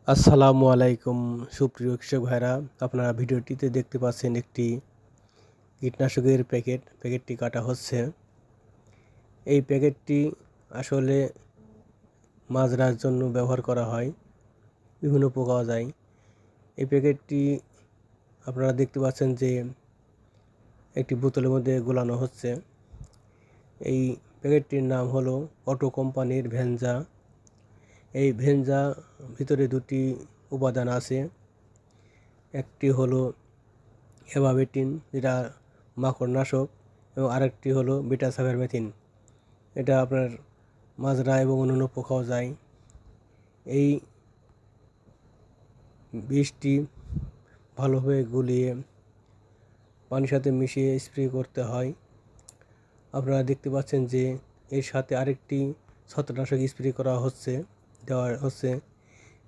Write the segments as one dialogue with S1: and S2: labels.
S1: আসসালামু আলাইকুম সুপ্রিয় কৃষক ভাইরা, আপনারা ভিডিওটিতে দেখতে পাচ্ছেন একটি কীটনাশকের প্যাকেটটি কাটা হচ্ছে। এই প্যাকেটটি আসলে মাজরার জন্য ব্যবহার করা হয়, বিভিন্ন পোকা যায়। এই প্যাকেটটি আপনারা দেখতে পাচ্ছেন যে একটি বোতলের মধ্যে গোলানো হচ্ছে। এই প্যাকেটটির নাম হলো অটো কোম্পানির ভেনজা। এই ভেনজা ভিতরে দুটি উপাদান আছে। একটি হলো অ্যাবামেটিন, যেটা মাকড়নাশক, এবং আরেকটি হলো বিটা-সাইপারমেথ্রিন। এটা আপনার মাজরা এবং অন্যান্য পোকাও যায়। এই বিষটি ভালোভাবে গুলিয়ে পানির সাথে মিশিয়ে স্প্রে করতে হয়। আপনারা দেখতে পাচ্ছেন যে এর সাথে আরেকটি ছত্রাকনাশক স্প্রে করা হচ্ছে, দেওয়া হচ্ছে।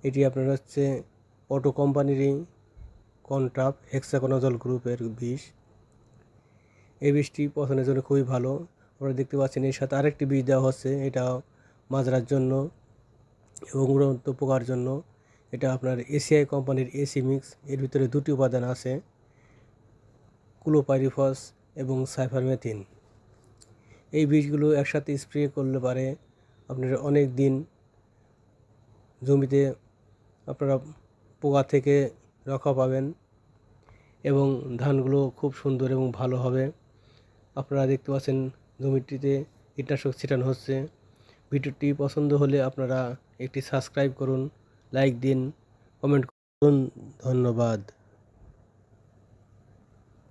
S1: এটি আপনার হচ্ছে অটো কোম্পানিরই কনট্রাপ হেক্সাকোনাজল গ্রুপের বিষ। এই বিষটি পচনের জন্য খুবই ভালো। আপনারা দেখতে পাচ্ছেন এর সাথে আরেকটি বিষ দেওয়া হচ্ছে, এটা মাজরার জন্য এবং উড়ন্ত পোকার জন্য। এটা আপনার এসিআই কোম্পানির এসি মিক্স। এর ভিতরে দুটি উপাদান আছে, ক্লোরপাইরিফস এবং সাইপারমেথ্রিন। এই বিষগুলো একসাথে স্প্রে করলে পারে আপনার অনেক দিন জমিতে আপনারা পোকা থেকে রক্ষা পাবেন এবং ধানগুলো খুব সুন্দর এবং ভালো হবে। আপনারা দেখতে পাচ্ছেন জমিটিতে কীটনাশক ছিটানো হচ্ছে। ভিডিওটি পছন্দ হলে আপনারা একটি সাবস্ক্রাইব করুন, লাইক দিন, কমেন্ট করুন। ধন্যবাদ।